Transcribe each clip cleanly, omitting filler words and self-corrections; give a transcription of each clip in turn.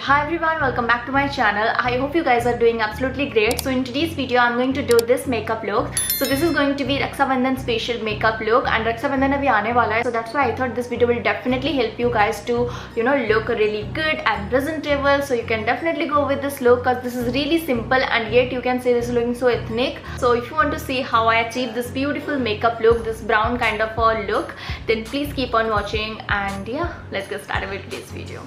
Hi everyone, welcome back to my channel. I hope you guys are doing absolutely great. So in today's video I'm going to do this makeup look. So this is going to be Raksha Bandhan special makeup look and Raksha Bandhan abhi aane wala hai. So that's why I thought this video will definitely help you guys to look really good and presentable. So you can definitely go with this look because this is really simple and yet you can say this is looking so ethnic. So if you want to see how I achieved this beautiful makeup look, this brown kind of a look, then please keep on watching and yeah, let's get started with today's video.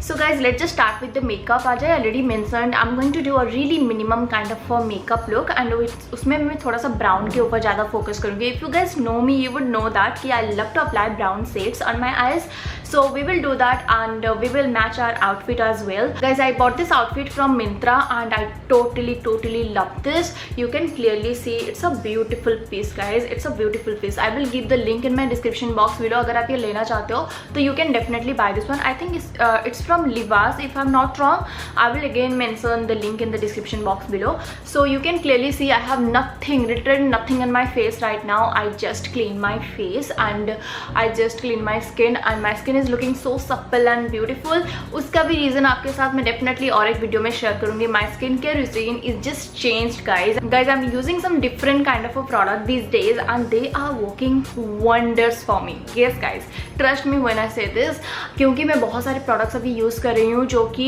So guys, let's just start with the makeup. As I already mentioned, I'm going to do a really minimum kind of a makeup look and उसमें मैं थोड़ा सा brown के ऊपर ज़्यादा focus करूँगी. If you guys know me, you would know that कि I love to apply brown shades on my eyes. So we will do that and we will match our outfit as well. Guys, I bought this outfit from Myntra and I totally love this. You can clearly see it's a beautiful piece, guys. It's a beautiful piece. I will give the link in my description box below. अगर आप ये लेना चाहते हो तो you can definitely buy this one. I think it's from Livas if I'm not wrong. I will again mention the link in the description box below. So you can clearly see I have literally nothing on my face right now. I just cleaned my face and I just cleaned my skin and my skin is looking so supple and beautiful. उसका भी reason आपके साथ मैं definitely और एक video में share करूँगी. My skincare routine is just changed, guys. I'm using some different kind of a product these days and they are working wonders for me. Yes guys, trust me when I say this. क्योंकि मैं बहुत सारे products अभी use कर रही हूँ जो कि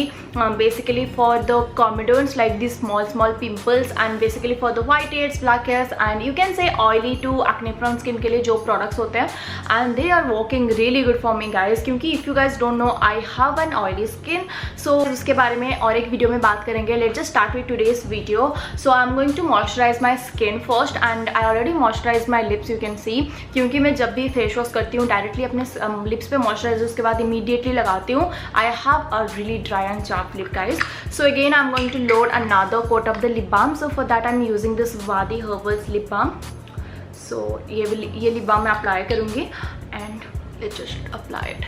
basically for the comedons like these small pimples and basically for the whiteheads, blackheads and you can say oily to acne prone skin के लिए जो products होते हैं and they are working really good for me, guys. क्योंकि if you guys don't know, I have an oily skin, so उसके बारे में और एक वीडियो में बात करेंगे. Let's just start with today's video. So I'm going to moisturize my skin first and I already moisturized my lips, you can see. क्योंकि मैं जब भी फेस वॉश करती हूँ डायरेक्टली अपने लिप्स पे मॉइस्चराइजर उसके बाद इमीडिएटली लगाती हूँ. I have a really dry and chapped lip, guys. So again I'm going to load another coat of the lip balm. So for that I'm using this Wadi Herbals lip balm. So ये lip balm मैं apply करूँगी and let's just apply it.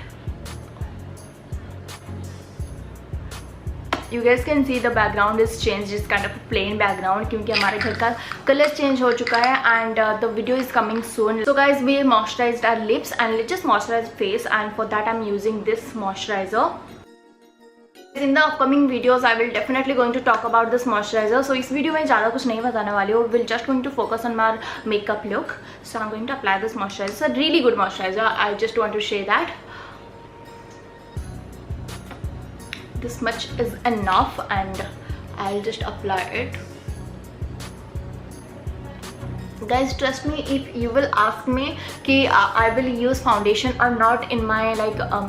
You guys can see the background is changed. It's kind of a plain background क्योंकि हमारे घर का color change हो चुका है and the video is coming soon. So guys, we moisturized our lips and let's just moisturize face and for that I'm using this moisturizer. In the upcoming videos I will definitely going to talk about this moisturizer. So इस video में ज़्यादा कुछ नहीं बताने वाली हूँ. We'll just going to focus on my makeup look. So I'm going to apply this moisturizer. It's a really good moisturizer. I just want to share that. This much is enough and I'll just apply it. Guys, trust me, if you will ask me कि I will use foundation or not in my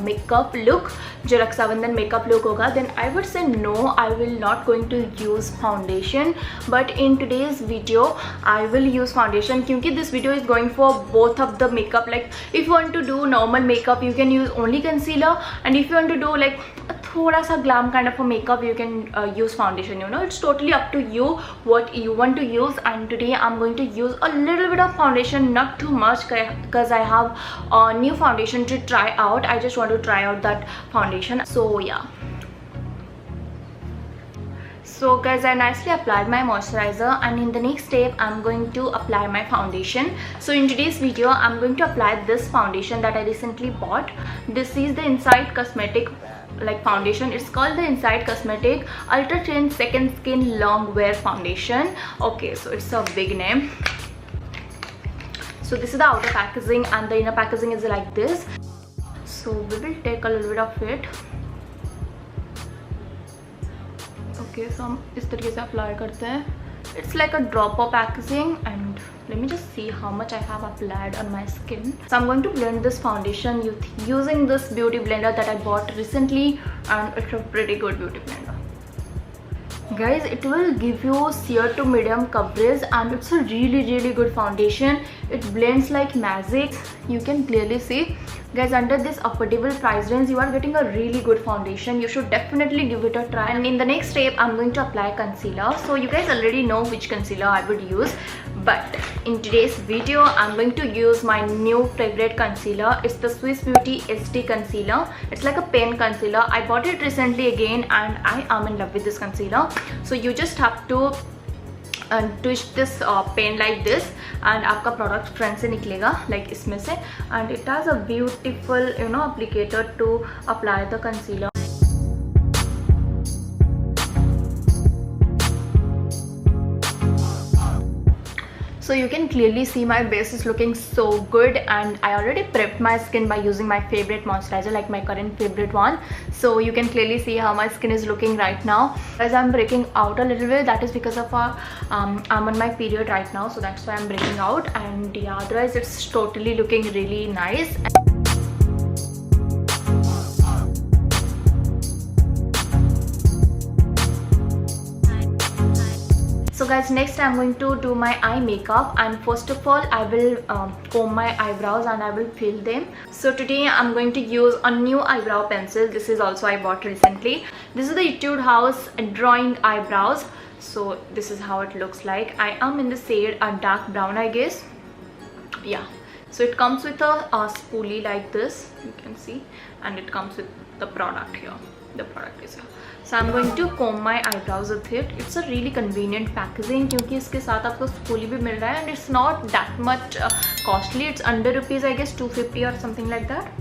makeup look, जो Rakshabandhan makeup look होगा, then I would say no, I will not going to use foundation. But in today's video I will use foundation क्योंकि this video is going for both of the makeup. Like if you want to do normal makeup you can use only concealer and if you want to do like a थोड़ा सा glam kind of a makeup you can use foundation. It's totally up to you what you want to use and today I'm going to use a little bit of foundation, not too much because I have a new foundation to try out. I just want to try out that foundation. So yeah. So guys, I nicely applied my moisturizer and in the next step I'm going to apply my foundation. So in today's video I'm going to apply this foundation that I recently bought. This is the Insight Cosmetic foundation. It's called the Insight Cosmetic Ultra Thin Second Skin Long Wear Foundation. Okay, so it's a big name. So this is the outer packaging and the inner packaging is like this. So we will take a little bit of it. Okay, so हम इस तरीके से apply करते हैं. It's like a dropper packaging and let me just see how much I have applied on my skin. So I'm going to blend this foundation using this beauty blender that I bought recently and it's a pretty good beauty blender. Guys, it will give you sheer to medium coverage and it's a really good foundation. It blends like magic. You can clearly see. Guys, under this affordable price range you are getting a really good foundation. You should definitely give it a try. And in the next step I'm going to apply concealer. So you guys already know which concealer I would use, but in today's video I'm going to use my new favorite concealer. It's the Swiss Beauty SD concealer. It's like a pen concealer. I bought it recently again and I am in love with this concealer. So you just have to twist this pen like this and आपका product front से निकलेगा like इसमें से and it has a beautiful applicator to apply the concealer. So you can clearly see my base is looking so good, and I already prepped my skin by using my favorite moisturizer, like my current favorite one. So you can clearly see how my skin is looking right now. As I'm breaking out a little bit, that is because of I'm on my period right now, so that's why I'm breaking out. And yeah, otherwise it's totally looking really nice. So guys, next I'm going to do my eye makeup, and first of all I will comb my eyebrows and I will fill them. So today I'm going to use a new eyebrow pencil. This is also I bought recently. This is the Etude House Drawing Eyebrows. So this is how it looks like. I am in the shade a dark brown, I guess. Yeah, so it comes with a spoolie like this, you can see, and it comes with the product here. The product is here. So I'm going to comb my eyebrows with it. It's a really convenient packaging क्योंकि इसके साथ आपको spoolie भी मिल रहा है, and it's not that much costly. It's under rupees, I guess 250 or something like that.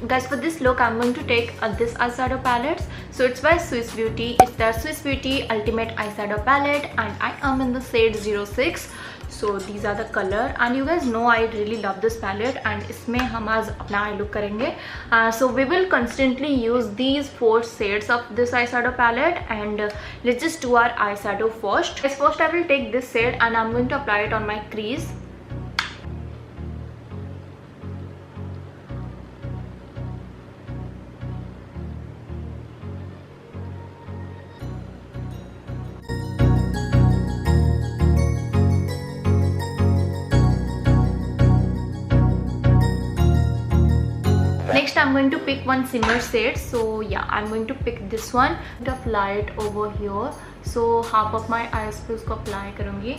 Guys, for this look I'm going to take this eyeshadow palette. So it's by Swiss Beauty. It's the Swiss Beauty Ultimate Eyeshadow Palette, and I am in the shade 06. So these are the color, and you guys know I really love this palette, and इसमें हम आज अपना eye look करेंगे. So we will constantly use these 4 shades of this eyeshadow palette, and let's just do our eyeshadow first. First I will take this shade and I'm going to apply it on my crease. Next I'm going to pick one shimmer shade. So yeah, I'm going to pick this one to apply it over here. So half of my eyes पे उसको apply करूँगी.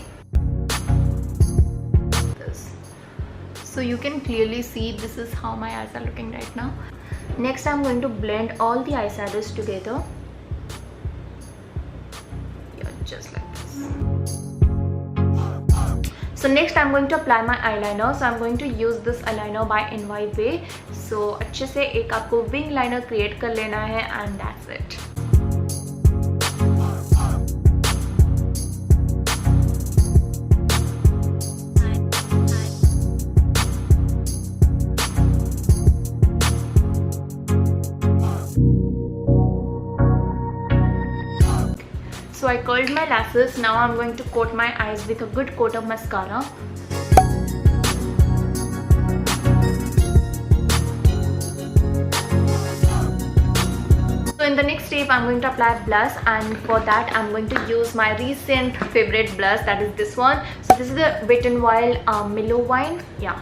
So you can clearly see this is how my eyes are looking right now. Next I'm going to blend all the eyeshadows together. Yeah, just like this. So next I'm going to apply my eyeliner. So I'm going to use this eyeliner by NYWay. So अच्छे से एक आपको wing liner create कर लेना है, and that's it. So I curled my lashes. Now I'm going to coat my eyes with a good coat of mascara. So in the next step I'm going to apply blush, and for that I'm going to use my recent favorite blush, that is this one. So this is the Wet n Wild Mellow Wine. Yeah.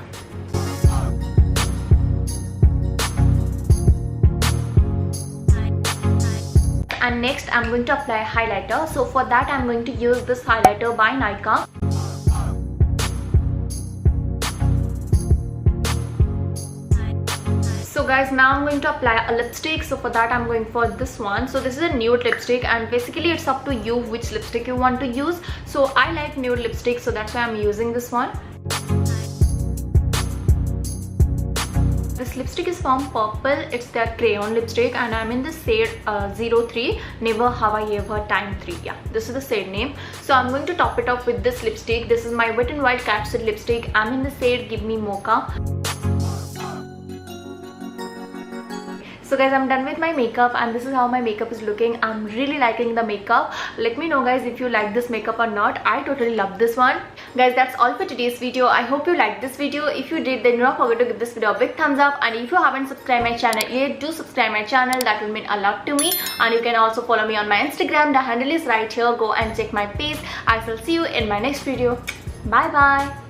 And next I'm going to apply highlighter. So for that I'm going to use this highlighter by Nykaa. So guys, now I'm going to apply a lipstick. So for that I'm going for this one. So this is a nude lipstick, and basically it's up to you which lipstick you want to use. So I like nude lipstick, so that's why I'm using this one. This lipstick is from Purple. It's their crayon lipstick, and I'm in the shade 03, Never Have I Ever Time 3. Yeah, this is the shade name. So I'm going to top it off with this lipstick. This is my Wet n Wild Capsule lipstick. I'm in the shade Give Me Mocha. So guys, I'm done with my makeup, and this is how my makeup is looking. I'm really liking the makeup. Let me know guys if you like this makeup or not. I totally love this one. Guys, that's all for today's video. I hope you liked this video. If you did, then do not forget to give this video a big thumbs up, and if you haven't subscribed my channel yet, do subscribe my channel. That will mean a lot to me. And you can also follow me on my Instagram. The handle is right here. Go and check my page. I shall see you in my next video. Bye bye.